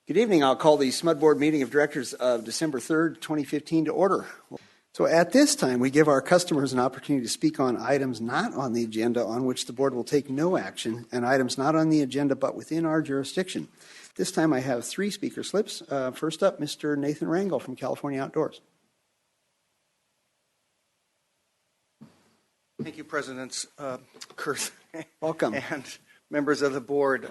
Good evening. I'll call the SMUD Board meeting of directors of December 3rd, 2015 to order. So at this time, we give our customers an opportunity to speak on items not on the agenda on which the board will take no action, and items not on the agenda but within our jurisdiction. This time I have 3 speaker slips. First up, Mr. Nathan Rangel from California Outdoors. Thank you, President Kerth. Welcome. And members of the board.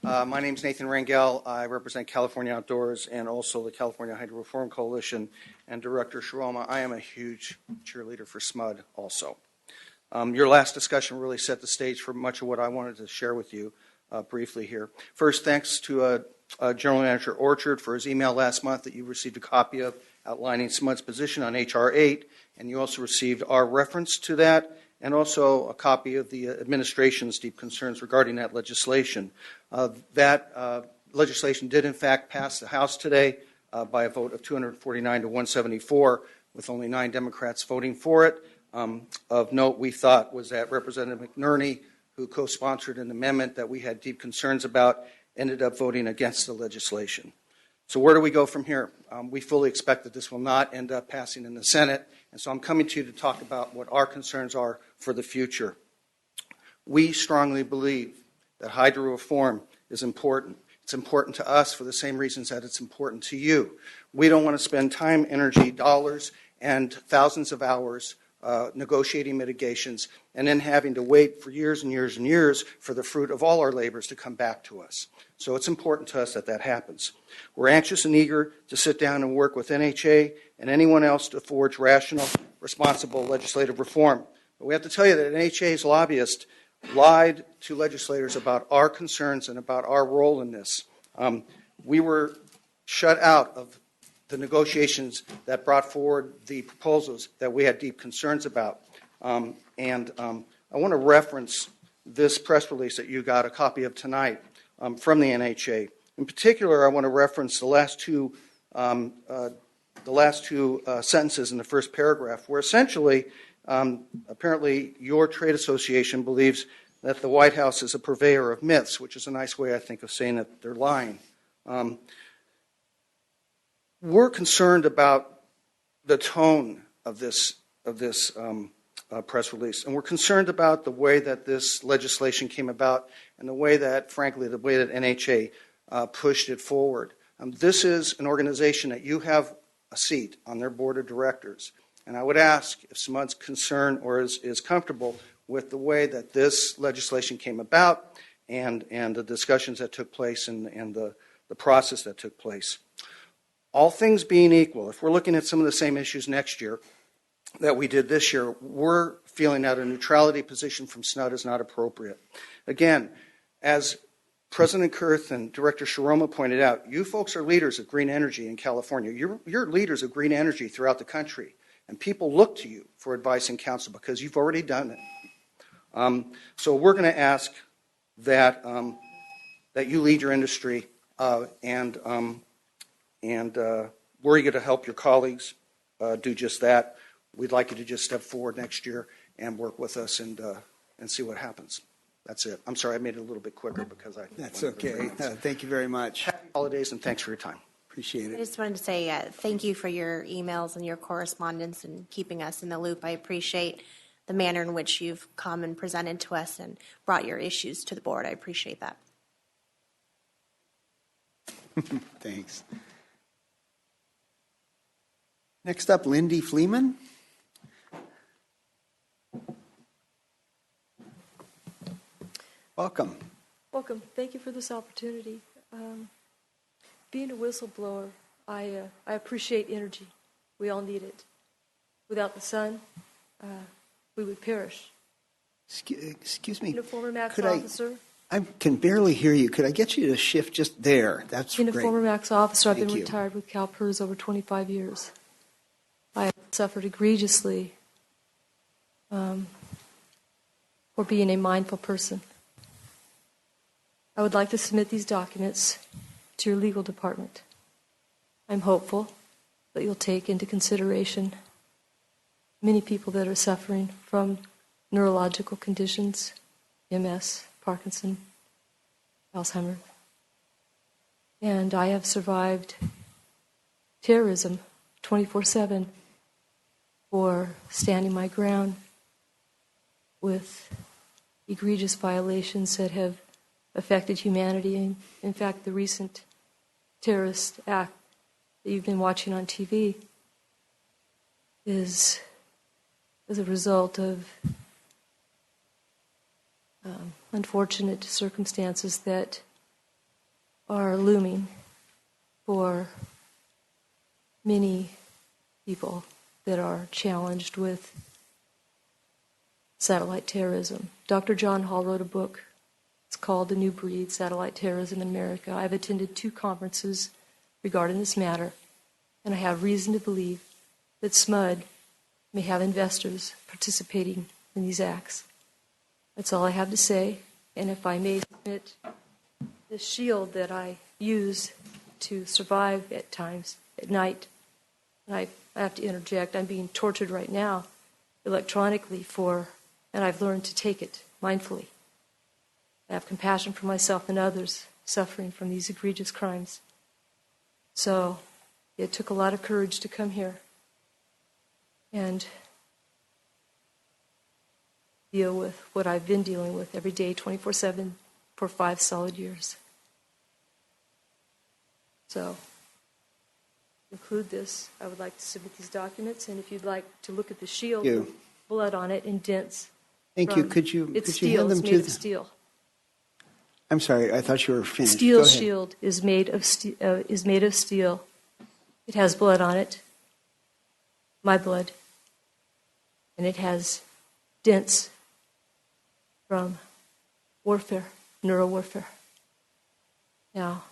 My name is Nathan Rangel. I represent California Outdoors and also the California Hydro Reform Coalition. And Director Shiroma, I am a huge cheerleader for SMUD also. Your last discussion really set the stage for much of what I wanted to share with you briefly here. First, thanks to General Manager Orchard for his email last month that you received a copy of outlining SMUD's position on H.R. 8, and you also received our reference to that and also a copy of the administration's deep concerns regarding that legislation. That legislation did in fact pass the House today by a vote of 249 to 174, with only 9 Democrats voting for it. Of note, we thought, was that Representative McNerney, who co-sponsored an amendment that we had deep concerns about, ended up voting against the legislation. So where do we go from here? We fully expect that this will not end up passing in the Senate, and so I'm coming to you to talk about what our concerns are for the future. We strongly believe that hydro reform is important. It's important to us for the same reasons that it's important to you. We don't want to spend time, energy, dollars, and thousands of hours negotiating mitigations and then having to wait for years and years and years for the fruit of all our labors to come back to us. So it's important to us that that happens. We're anxious and eager to sit down and work with NHA and anyone else to forge rational, responsible legislative reform. But we have to tell you that NHA's lobbyists lied to legislators about our concerns and about our role in this. We were shut out of the negotiations that brought forward the proposals that we had deep concerns about. I want to reference this press release that you got a copy of tonight from the NHA. In particular, I want to reference the last two sentences in the first paragraph, where essentially, apparently, your trade association believes that the White House is a purveyor of myths, which is a nice way, I think, of saying that they're lying. We're concerned about the tone of this press release, and we're concerned about the way that this legislation came about and the way that, frankly, the way that NHA pushed it forward. This is an organization that you have a seat on their board of directors, and I would ask if SMUD's concerned or is comfortable with the way that this legislation came about and the discussions that took place and the process that took place. All things being equal, if we're looking at some of the same issues next year that we did this year, we're feeling that a neutrality position from SMUD is not appropriate. Again, as President Kerth and Director Shiroma pointed out, you folks are leaders of green energy in California. You're leaders of green energy throughout the country, and people look to you for advice and counsel because you've already done it. So we're going to ask that you lead your industry and we're eager to help your colleagues do just that. We'd like you to just step forward next year and work with us and see what happens. That's it. I'm sorry I made it a little bit quicker because I... That's okay. Thank you very much. Happy holidays and thanks for your time. Appreciate it. I just wanted to say thank you for your emails and your correspondence and keeping us in the loop. I appreciate the manner in which you've come and presented to us and brought your issues to the board. I appreciate that. Thanks. Next up, Lindy Fleeman. Welcome. Welcome. Thank you for this opportunity. Being a whistleblower, I appreciate energy. We all need it. Without the sun, we would perish. Excuse me. In a former Max officer. I can barely hear you. Could I get you to shift just there? That's great. In a former Max officer, I've Thank been you. retired with CalPERS over 25 years. I have suffered egregiously for being a mindful person. I would like to submit these documents to your legal department. I'm hopeful that you'll take into consideration many people that are suffering from neurological conditions, MS, Parkinson, Alzheimer's. And I have survived terrorism 24/7 for standing my ground with egregious violations that have affected humanity. In fact, the recent terrorist act that you've been watching on TV is as a result of unfortunate circumstances that are looming for many people that are challenged with satellite terrorism. Dr. John Hall wrote a book. It's called The New Breed, Satellite Terrorism in America. I've attended 2 conferences regarding this matter, and I have reason to believe that SMUD may have investors participating in these acts. That's all I have to say, and if I may submit the shield that I use to survive at times, at night, and I have to interject, I'm being tortured right now electronically and I've learned to take it mindfully. I have compassion for myself and others suffering from these egregious crimes. So it took a lot of courage to come here and deal with what I've been dealing with every day, 24/7, for 5 solid years. So, to conclude this, I would like to submit these documents, and if you'd like to look at the shield, Thank you. with blood on it and dents. Thank you. Could you It's hand steel. them It's to made of the? steel. I'm sorry, I thought you were finished. Go Steel ahead. shield is made of steel. It has blood on it, my blood, and it has dents from warfare, neurowarfare. Now,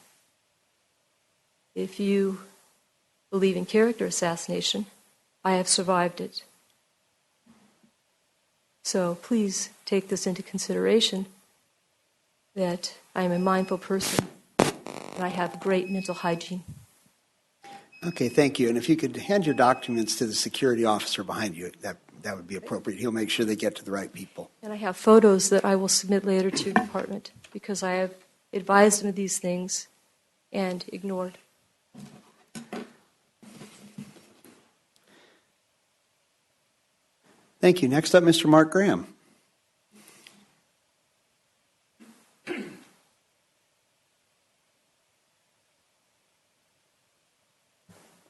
if you believe in character assassination, I have survived it. So please take this into consideration, that I am a mindful person and I have great mental hygiene. Okay, thank you. And if you could hand your documents to the security officer behind you, that would be appropriate. He'll make sure they get to the right people. And I have photos that I will submit later to your department because I have advised them of these things and ignored. Thank you. Next up, Mr. Mark Graham.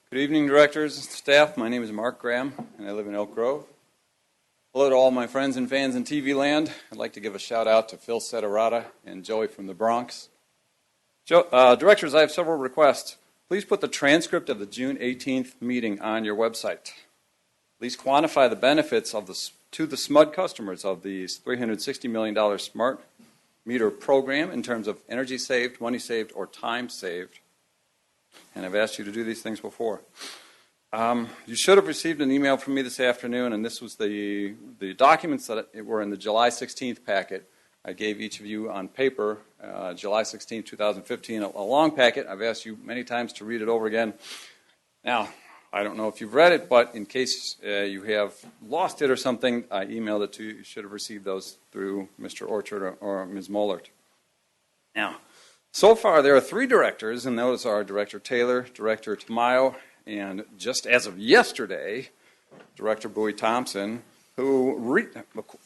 Good evening, directors and staff. My name is Mark Graham, and I live in Elk Grove. Hello to all my friends and fans in TV land. I'd like to give a shout out to Phil Setarata and Joey from the Bronx. Directors, I have several requests. Please put the transcript of the June 18th meeting on your website. Please quantify the benefits of to the SMUD customers of the $360 million smart meter program in terms of energy saved, money saved, or time saved. And I've asked you to do these things before. You should have received an email from me this afternoon, and this was the documents that were in the July 16th packet. I gave each of you on paper, July 16th, 2015, a long packet. I've asked you many times to read it over again. Now, I don't know if you've read it, but in case you have lost it or something, I emailed it to you. You should have received those through Mr. Orchard or Ms. Mollert. Now, so far there are 3 directors, and those are Director Taylor, Director Tamayo, and just as of yesterday, Director Bui-Thompson, who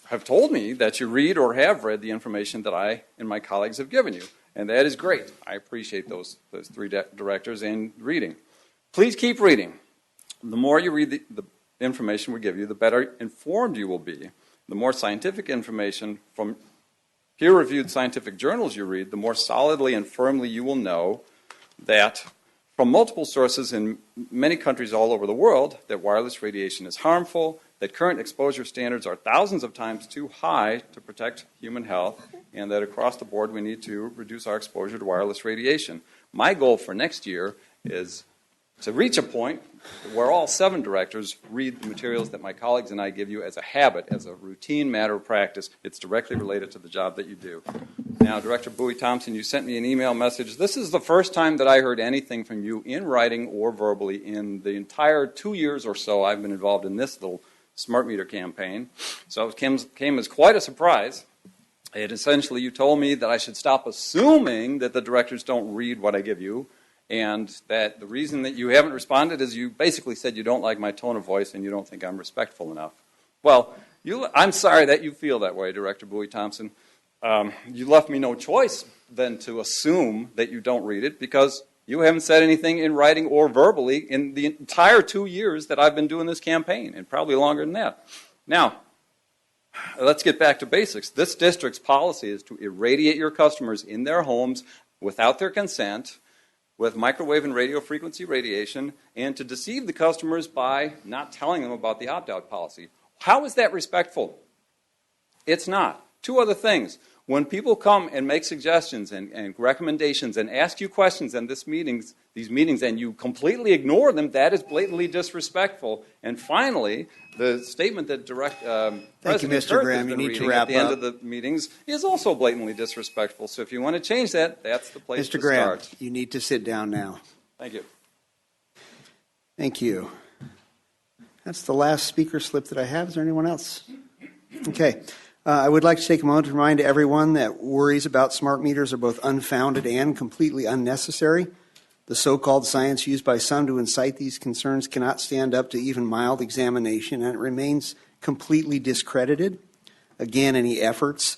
have told me that you read or have read the information that I and my colleagues have given you. And that is great. I appreciate those 3 directors and reading. Please keep reading. The more you read the information we give you, the better informed you will be. The more scientific information from peer-reviewed scientific journals you read, the more solidly and firmly you will know that from multiple sources in many countries all over the world that wireless radiation is harmful, that current exposure standards are thousands of times too high to protect human health, and that across the board we need to reduce our exposure to wireless radiation. My goal for next year is to reach a point where all 7 directors read the materials that my colleagues and I give you as a habit, as a routine matter of practice. It's directly related to the job that you do. Now, Director Bui-Thompson, you sent me an email message. This is the first time that I heard anything from you in writing or verbally in the entire 2 years or so I've been involved in this little smart meter campaign. So it came as quite a surprise. And essentially, you told me that I should stop assuming that the directors don't read what I give you, and that the reason that you haven't responded is you basically said you don't like my tone of voice and you don't think I'm respectful enough. Well, I'm sorry that you feel that way, Director Bui-Thompson. You left me no choice than to assume that you don't read it, because you haven't said anything in writing or verbally in the entire 2 years that I've been doing this campaign, and probably longer than that. Now, let's get back to basics. This district's policy is to irradiate your customers in their homes without their consent, with microwave and radio frequency radiation, and to deceive the customers by not telling them about the opt-out policy. How is that respectful? It's not. Two other things. When people come and make suggestions and recommendations and ask you questions in these meetings, and you completely ignore them, that is blatantly disrespectful. And finally, the statement that President Mr. Graham. Kerth has been You need to reading wrap at the end up. of the meetings is also blatantly disrespectful. So if you want to change that, that's the place Mr. to Graham, start. you need to sit down now. Thank you. Thank you. That's the last speaker slip that I have. Is there anyone else? Okay. I would like to take a moment to remind everyone that worries about smart meters are both unfounded and completely unnecessary. The so-called science used by some to incite these concerns cannot stand up to even mild examination, and it remains completely discredited. Again, any efforts,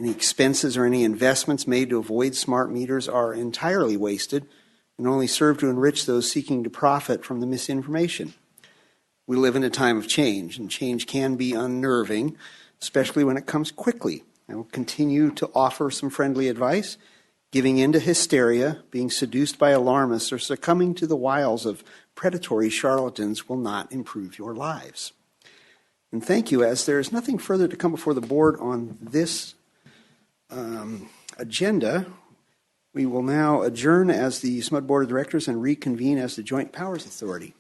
any expenses, or any investments made to avoid smart meters are entirely wasted and only serve to enrich those seeking to profit from the misinformation. We live in a time of change, and change can be unnerving, especially when it comes quickly. I will continue to offer some friendly advice. Giving in to hysteria, being seduced by alarmists, or succumbing to the wiles of predatory charlatans will not improve your lives. And thank you. As there is nothing further to come before the board on this agenda, we will now adjourn as the SMUD Board of Directors and reconvene as the Joint Powers Authority.